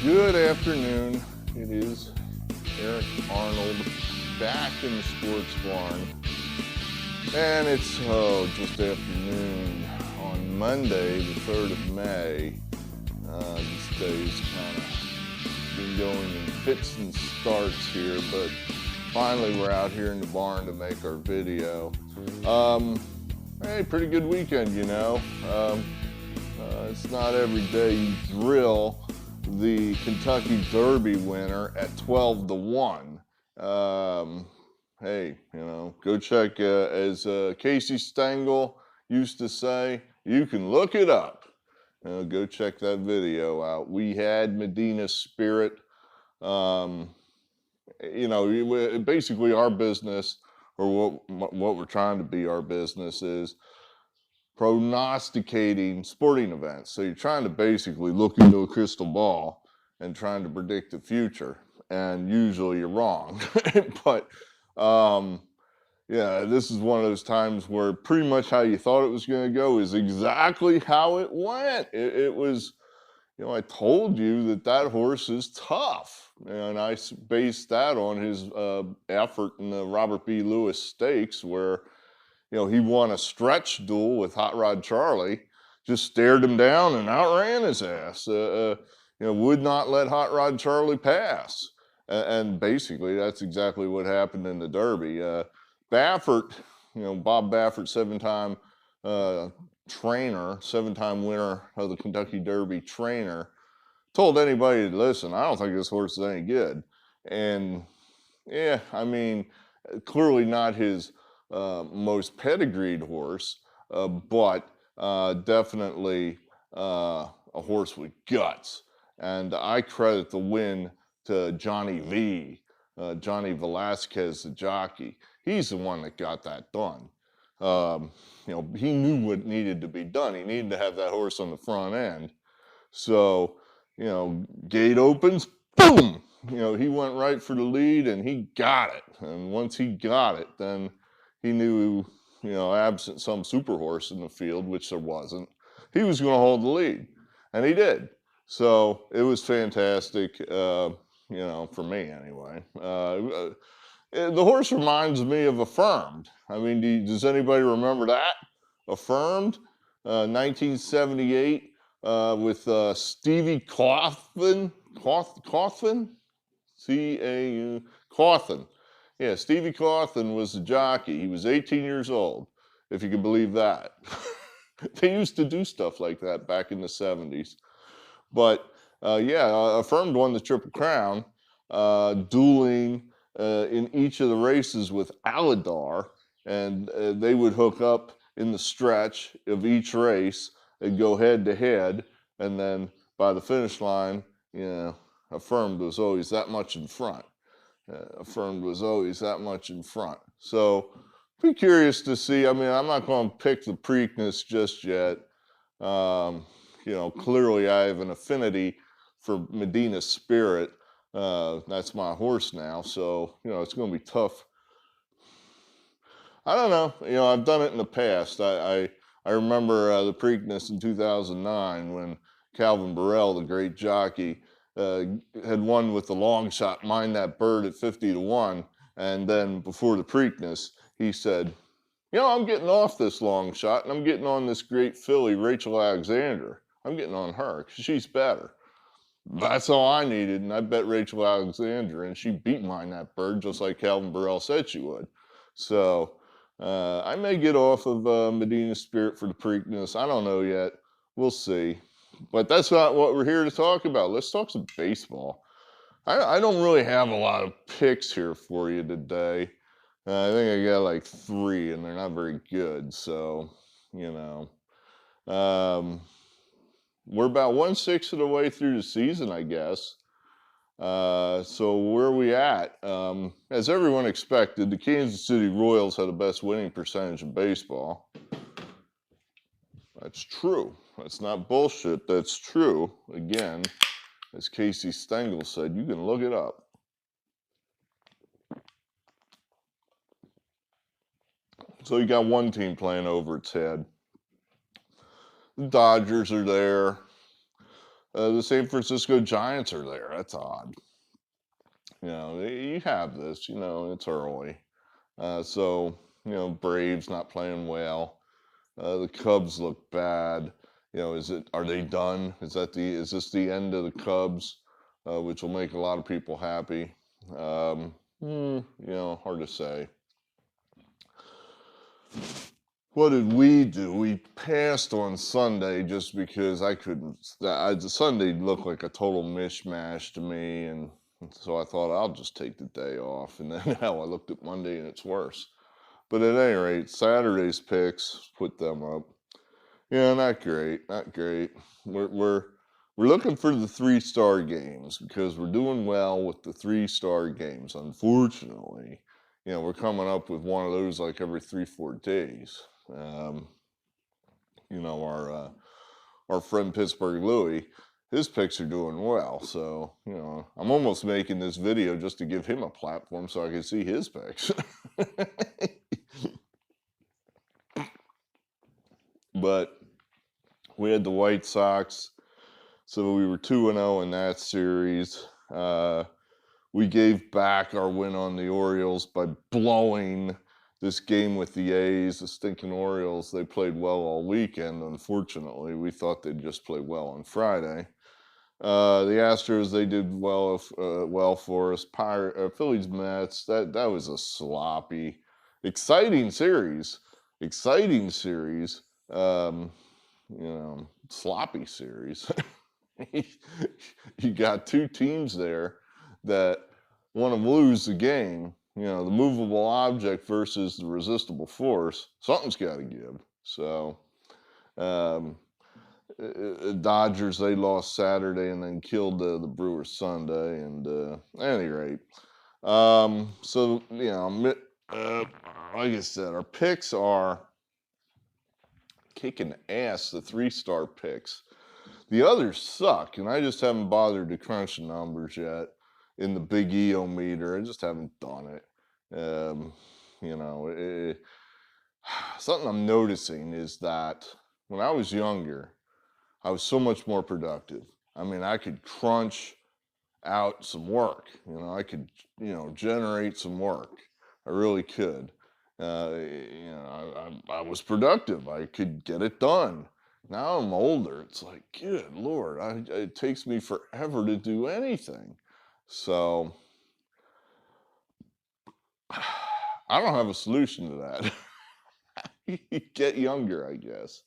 Good afternoon. It is Eric Arnold back in the sports barn. And it's just afternoon on Monday, the 3rd of May. This day's kind of been going in fits and starts here, but finally we're out here in the barn to make our video. Hey, pretty good weekend, you know. It's not every day you drill the Kentucky Derby winner at 12-1. Hey, you know, go check, as Casey Stengel used to say, you can look it up. Go check that video out. We had Medina Spirit. You know, basically our business, or what we're trying to be our business, is prognosticating sporting events. So you're trying to basically look into a crystal ball and trying to predict the future, and usually you're wrong. But yeah, this is one of those times where pretty much how you thought it was going to go is exactly how it went. It was, you know, I told you that horse is tough, and I based that on his effort in the Robert B. Lewis Stakes, where, you know, he won a stretch duel with Hot Rod Charlie, just stared him down and outran his ass. You know, would not let Hot Rod Charlie pass. And basically, that's exactly what happened in the Derby. Baffert, you know, Bob Baffert, seven-time trainer, seven-time winner of the Kentucky Derby trainer, told anybody to listen, I don't think this horse is any good. And yeah, I mean, clearly not his most pedigreed horse, but definitely a horse with guts. And I credit the win to Johnny V, Johnny Velasquez, the jockey. He's the one that got that done. You know, he knew what needed to be done. He needed to have that horse on the front end. So, you know, gate opens, boom! You know, he went right for the lead and he got it. And once he got it, then he knew, you know, absent some super horse in the field, which there wasn't, he was going to hold the lead. And he did. So it was fantastic, you know, for me anyway. The horse reminds me of Affirmed. I mean, does anybody remember that? Affirmed, 1978, with Stevie Cawthon, C-A-U, Cawthon. Yeah, Stevie Cawthon was the jockey. He was 18 years old, if you can believe that. They used to do stuff like that back in the 70s. But yeah, Affirmed won the Triple Crown, dueling in each of the races with Aladar, and they would hook up in the stretch of each race and go head to head, and then by the finish line, you know, Affirmed was always that much in front. Affirmed was always that much in front. So be curious to see. I mean, I'm not going to pick the Preakness just yet. You know, clearly I have an affinity for Medina Spirit. That's my horse now, so, you know, it's going to be tough. I don't know. You know, I've done it in the past. I remember the Preakness in 2009 when Calvin Burrell, the great jockey, had won with the long shot, Mind That Bird, at 50-1. And then before the Preakness, he said, you know, I'm getting off this long shot and I'm getting on this great filly, Rachel Alexander. I'm getting on her because she's better. That's all I needed, and I bet Rachel Alexander, and she beat Mind That Bird just like Calvin Burrell said she would. So I may get off of Medina Spirit for the Preakness. I don't know yet. We'll see. But that's not what we're here to talk about. Let's talk some baseball. I don't really have a lot of picks here for you today. I think I got like 3, and they're not very good. So, you know. We're about 1/6 of the way through the season, I guess. So where are we at? As everyone expected, the Kansas City Royals had the best winning percentage in baseball. That's true. That's not bullshit. That's true. Again, as Casey Stengel said, you can look it up. So you got one team playing over its head. The Dodgers are there. The San Francisco Giants are there. That's odd. You have this. It's early. So Braves not playing well. The Cubs look bad. Are they done? Is this the end of the Cubs, which will make a lot of people happy? Hard to say. What did we do? We passed on Sunday just because I couldn't. Sunday looked like a total mishmash to me, and so I thought I'll just take the day off. And then hell, I looked at Monday and it's worse. But at any rate, Saturday's picks, put them up. Yeah, not great, not great. We're looking for the 3-star games because we're doing well with the 3-star games. Unfortunately, we're coming up with one of those like every 3-4 days. Our friend Pittsburgh Louie, his picks are doing well. So, I'm almost making this video just to give him a platform so I can see his picks. But we had the White Sox, so we were 2-0 in that series. We gave back our win on the Orioles by blowing this game with the A's. The stinking Orioles, they played well all weekend. Unfortunately, we thought they'd just play well on Friday. The Astros, they did well for us. Phillies, Mets, that was a sloppy, exciting series. Sloppy series. You got two teams there that want to lose the game. The movable object versus the resistible force. Something's got to give. So, Dodgers, they lost Saturday and then killed the Brewers Sunday. And at any rate, like I said, our picks are kicking ass, the 3-star picks. The others suck, and I just haven't bothered to crunch the numbers yet in the big EO meter. I just haven't done it. Something I'm noticing is that when I was younger, I was so much more productive. I mean, I could crunch out some work. I could, generate some work. I really could. I was productive. I could get it done. Now I'm older. It's like, good Lord, it takes me forever to do anything. So I don't have a solution to that. You get younger, I guess.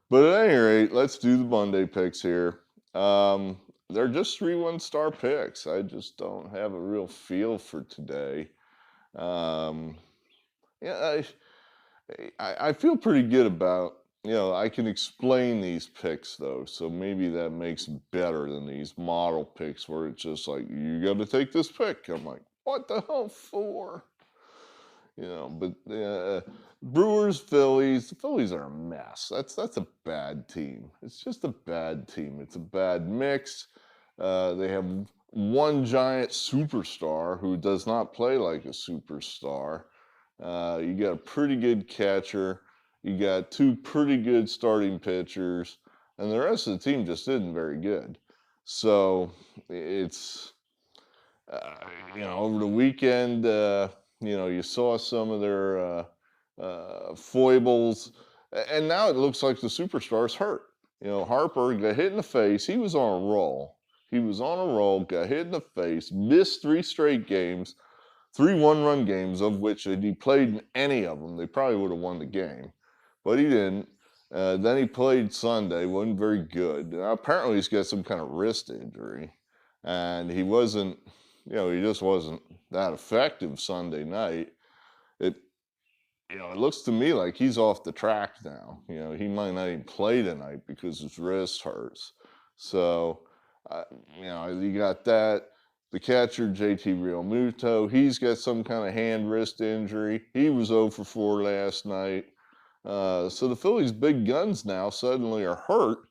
But at any rate, let's do the Monday picks here. They're just 3 1-star picks. I just don't have a real feel for today. I feel pretty good about, I can explain these picks though, so maybe that makes it better than these model picks where it's just like, you got to take this pick. I'm like, what the hell for? But Brewers, Phillies, the Phillies are a mess. That's a bad team. It's just a bad team. It's a bad mix. They have one giant superstar who does not play like a superstar. You got a pretty good catcher. You got 2 pretty good starting pitchers, and the rest of the team just isn't very good. So it's, over the weekend, you saw some of their foibles, and now it looks like the superstar's hurt. Harper got hit in the face. He was on a roll. Got hit in the face, missed 3 straight games. 3 one-run games, of which if he played in any of them, they probably would have won the game. But he didn't. Then he played Sunday, wasn't very good. Apparently he's got some kind of wrist injury. And he wasn't, he just wasn't that effective Sunday night. It looks to me like he's off the track now. He might not even play tonight because his wrist hurts. So, you got that. The catcher, JT Realmuto, he's got some kind of hand-wrist injury. He was 0 for 4 last night. So the Phillies' big guns now suddenly are hurt.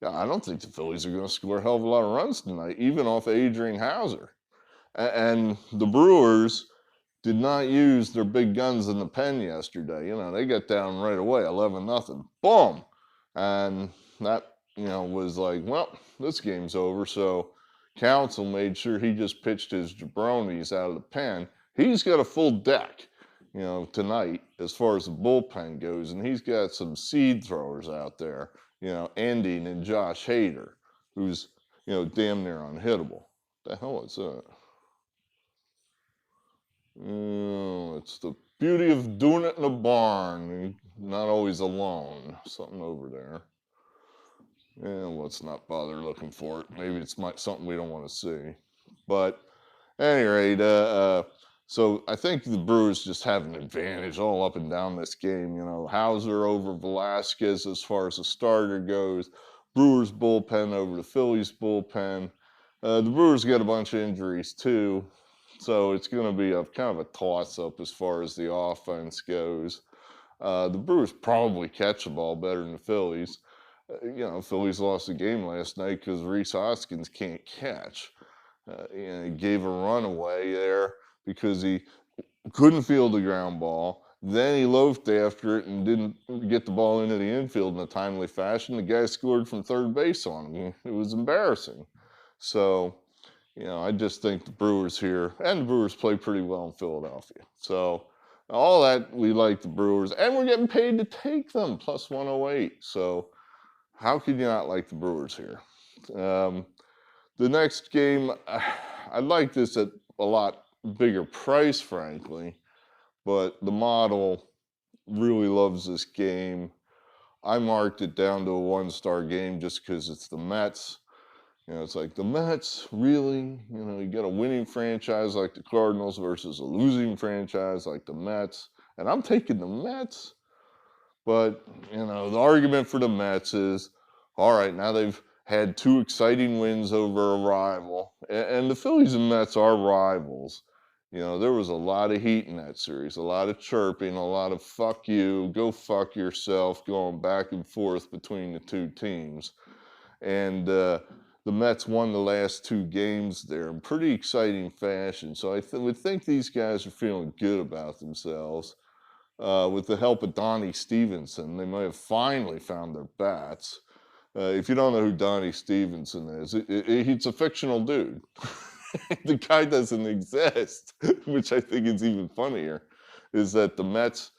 I don't think the Phillies are going to score a hell of a lot of runs tonight, even off Adrian Hauser. And the Brewers did not use their big guns in the pen yesterday. They got down right away, 11-0. Boom! And that was like, well, this game's over. So Counsell made sure he just pitched his jabronis out of the pen. He's got a full deck, tonight as far as the bullpen goes, and he's got some seed throwers out there, Ending and Josh Hader, who's, damn near unhittable. The hell is that? It's the beauty of doing it in a barn. Not always alone. Something over there. And let's not bother looking for it. Maybe it's something we don't want to see. But at any rate, so I think the Brewers just have an advantage all up and down this game. Hauser over Velasquez as far as the starter goes. Brewers bullpen over the Phillies bullpen. The Brewers get a bunch of injuries too. So it's going to be a kind of a toss-up as far as the offense goes. The Brewers probably catch the ball better than the Phillies. Phillies lost the game last night because Rhys Hoskins can't catch. He gave a run away there because he couldn't field the ground ball. Then he loafed after it and didn't get the ball into the infield in a timely fashion. The guy scored from third base on him. It was embarrassing. So, I just think the Brewers here, and the Brewers play pretty well in Philadelphia. So, all that, we like the Brewers, and we're getting paid to take them, plus 108. So, how could you not like the Brewers here? The next game, I like this at a lot bigger price, frankly, but the model really loves this game. I marked it down to a one-star game just because it's the Mets. It's like the Mets, really? You got a winning franchise like the Cardinals versus a losing franchise like the Mets. And I'm taking the Mets. But, the argument for the Mets is, all right, now they've had two exciting wins over a rival. And the Phillies and Mets are rivals. There was a lot of heat in that series, a lot of chirping, a lot of fuck you, go fuck yourself, going back and forth between the two teams. And the Mets won the last two games there in pretty exciting fashion. So I would think these guys are feeling good about themselves. With the help of Donnie Stevenson, they might have finally found their bats. If you don't know who Donnie Stevenson is, he's a fictional dude. The guy doesn't exist, which I think is even funnier, is that the Mets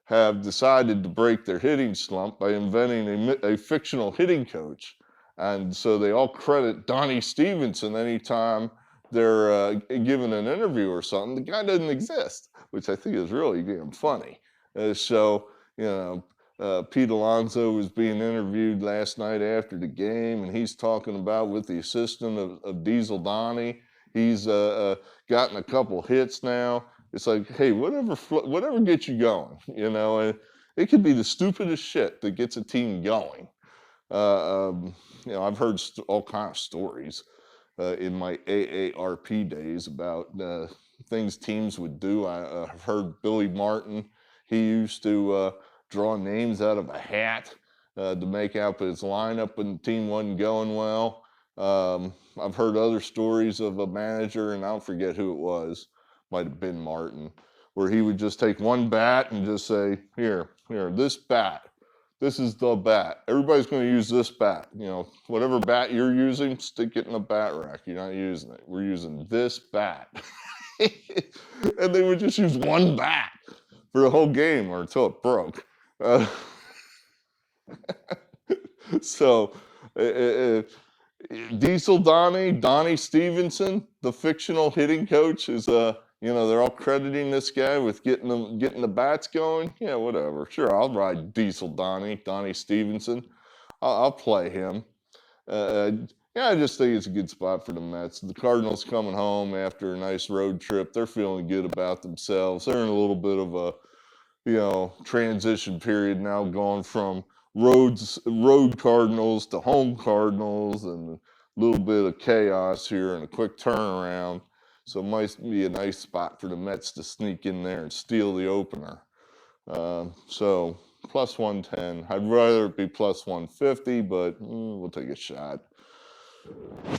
have decided to break their hitting slump by inventing a fictional hitting coach. And so they all credit Donnie Stevenson anytime they're given an interview or something. The guy doesn't exist, which I think is really damn funny. Pete Alonso was being interviewed last night after the game, and he's talking about with the assistant of Diesel Donnie. He's gotten a couple hits now. It's like, hey, whatever gets you going, and it could be the stupidest shit that gets a team going. I've heard all kinds of stories in my AARP days about things teams would do. I've heard Billy Martin, he used to draw names out of a hat to make out his lineup when the team wasn't going well. I've heard other stories of a manager, and I don't forget who it was, might have been Martin, where he would just take one bat and just say, here, this bat. This is the bat. Everybody's going to use this bat. Whatever bat you're using, stick it in a bat rack. You're not using it. We're using this bat. And they would just use one bat for the whole game or until it broke. So, Diesel Donnie Stevenson, the fictional hitting coach, is they're all crediting this guy with getting the bats going. Yeah, whatever. Sure, I'll ride Diesel Donnie Stevenson. I'll play him. I just think it's a good spot for the Mets. The Cardinals coming home after a nice road trip. They're feeling good about themselves. They're in a little bit of a transition period now, going from road Cardinals to home Cardinals, and a little bit of chaos here and a quick turnaround. So it might be a nice spot for the Mets to sneak in there and steal the opener. So plus 110. I'd rather it be plus 150, but we'll take a shot.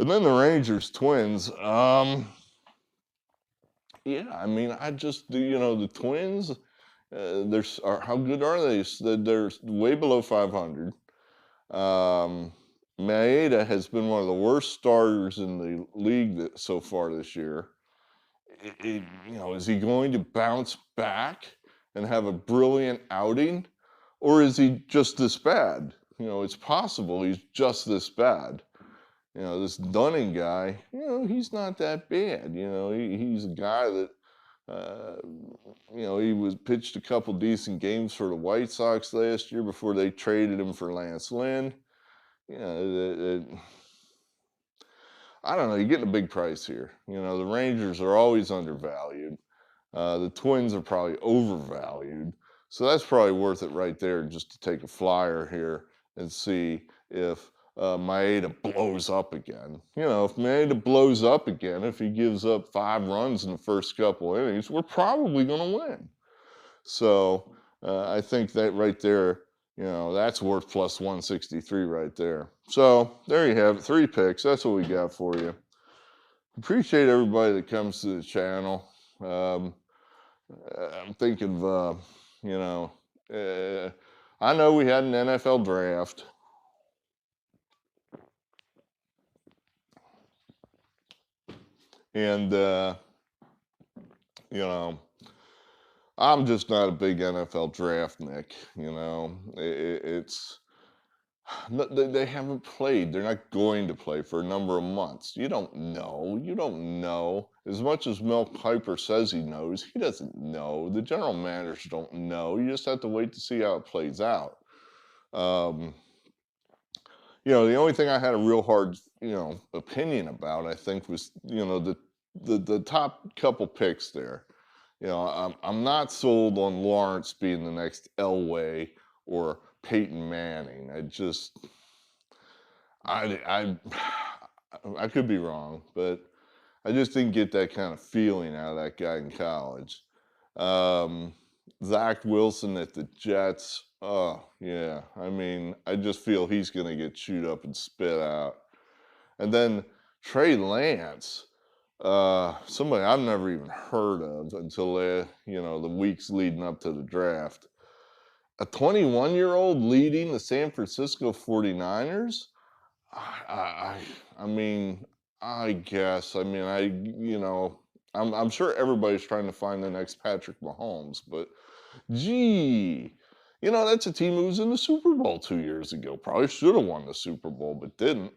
And then the Rangers Twins. I just do. The Twins. How good are they? They're way below 500. Maeda has been one of the worst starters in the league so far this year. Is he going to bounce back and have a brilliant outing? Or is he just this bad? It's possible he's just this bad. This Dunning guy, he's not that bad. He's a guy that, uh, he was pitched a couple decent games for the White Sox last year before they traded him for Lance Lynn. You know, I don't know. You're getting a big price here. The Rangers are always undervalued. The Twins are probably overvalued. So that's probably worth it right there just to take a flyer here and see if Maeda blows up again. If Maeda blows up again, if he gives up 5 runs in the first couple innings, we're probably going to win. So I think that right there, that's worth plus 163 right there. So there you have it. 3 picks. That's what we got for you. Appreciate everybody that comes to the channel. I'm thinking of, I know we had an NFL draft. And, I'm just not a big NFL draft, Nick. They haven't played. They're not going to play for a number of months. You don't know. You don't know. As much as Mel Kiper says he knows, he doesn't know. The general managers don't know. You just have to wait to see how it plays out. The only thing I had a real hard, opinion about, I think, was, the top couple picks there. I'm not sold on Lawrence being the next Elway or Peyton Manning. I could be wrong, but I just didn't get that kind of feeling out of that guy in college. Zach Wilson at the Jets. Oh, yeah. I just feel he's going to get chewed up and spit out. And then Trey Lance. Somebody I've never even heard of until the weeks leading up to the draft. A 21-year-old leading the San Francisco 49ers? I guess. I'm sure everybody's trying to find the next Patrick Mahomes, but gee, that's a team who was in the Super Bowl 2 years ago. Probably should have won the Super Bowl, but didn't.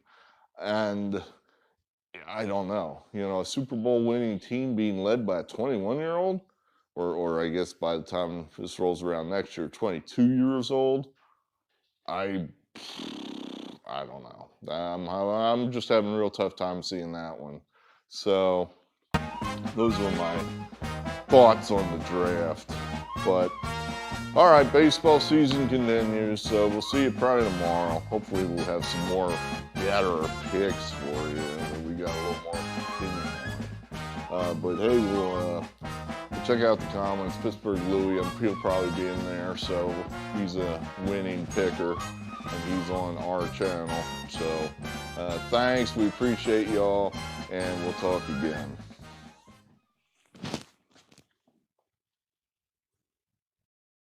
And I don't know. A Super Bowl winning team being led by a 21-year-old, or I guess by the time this rolls around next year, 22 years old. I don't know. I'm just having a real tough time seeing that one. So those were my thoughts on the draft. But all right, baseball season continues, so we'll see you probably tomorrow. Hopefully we'll have some more better picks for you. We got a little more opinion on it. But hey, we'll check out the comments. Pittsburgh Louie, he'll probably be in there, so he's a winning picker, and he's on our channel. So thanks, we appreciate y'all, and we'll talk again.